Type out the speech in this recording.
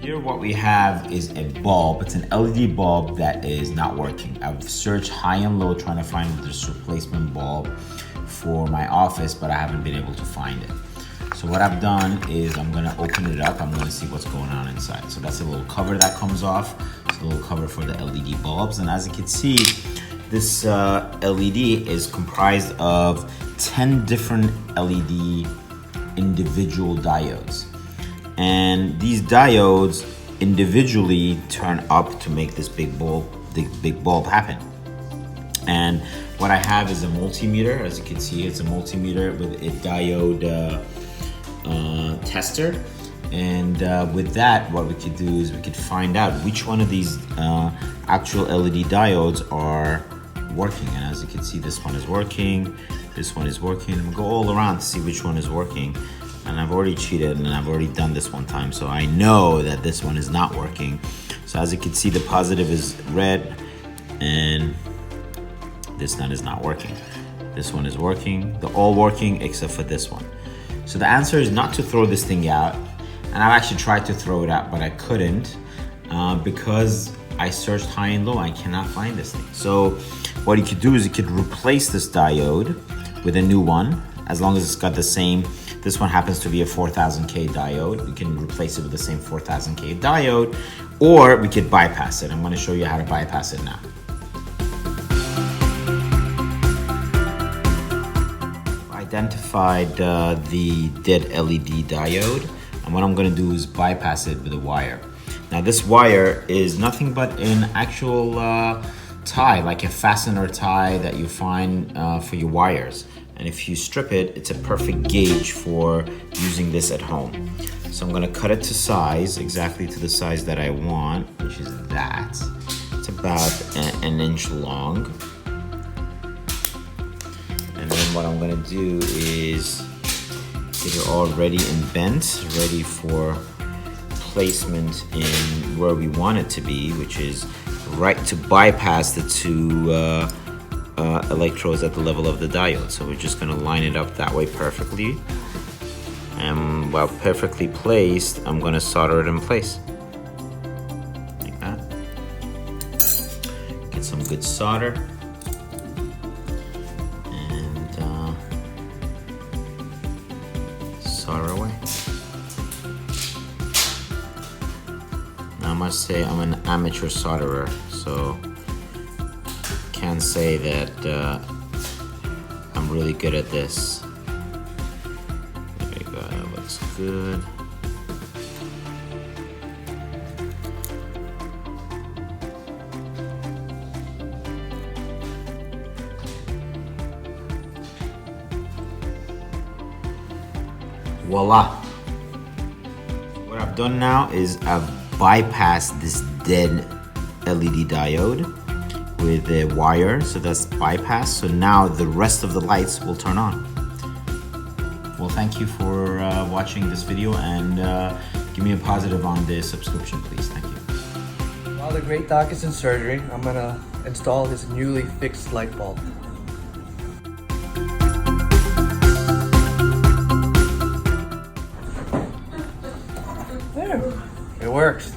Here what we have is a bulb. It's an LED bulb that is not working. I've searched high and low trying to find this replacement bulb for my office, but I haven't been able to find it. So what I've done is I'm gonna open it up. I'm gonna see what's going on inside. So that's a little cover that comes off. It's a little cover for the LED bulbs. And as you can see, this LED is comprised of 10 different LED individual diodes. And these diodes individually turn up to make this big bulb happen. And what I have is a multimeter. As you can see, it's a multimeter with a diode tester. And with that, what we could do is we could find out which one of these actual LED diodes are working. And as you can see, this one is working, this one is working. I'm gonna go all around to see which one is working. And I've already cheated and I've already done this one time, so I know that this one is not working. So as you can see, the positive is red and this one is not working. This one is working. They're all working except for this one. So the answer is not to throw this thing out. And I've actually tried to throw it out, but I couldn't because I searched high and low. I cannot find this thing. So what you could do is you could replace this diode with a new one, as long as it's got the same. This one happens to be a 4000K diode. We can replace it with the same 4000K diode, or we could bypass it. I'm going to show you how to bypass it now. Identified the dead LED diode, and what I'm going to do is bypass it with a wire. Now this wire is nothing but an actual tie, like a fastener tie that you find for your wires. And if you strip it, it's a perfect gauge for using this at home. So I'm gonna cut it to size, exactly to the size that I want, which is that. It's about an inch long. And then what I'm gonna do is get it all ready and bent, ready for placement in where we want it to be, which is right to bypass the two electrodes at the level of the diode. So we're just going to line it up that way perfectly, and while perfectly placed, I'm going to solder it in place like that. Get some good solder and solder away. Now I must say I'm an amateur solderer, so can't say that I'm really good at this. There we go, that looks good. Voila! What I've done now is I've bypassed this dead LED diode with a wire, so that's bypass. So now the rest of the lights will turn on. Well, thank you for watching this video, and give me a positive on the subscription, please. Thank you. While the great doc is in surgery, I'm gonna install his newly fixed light bulb. There, it works.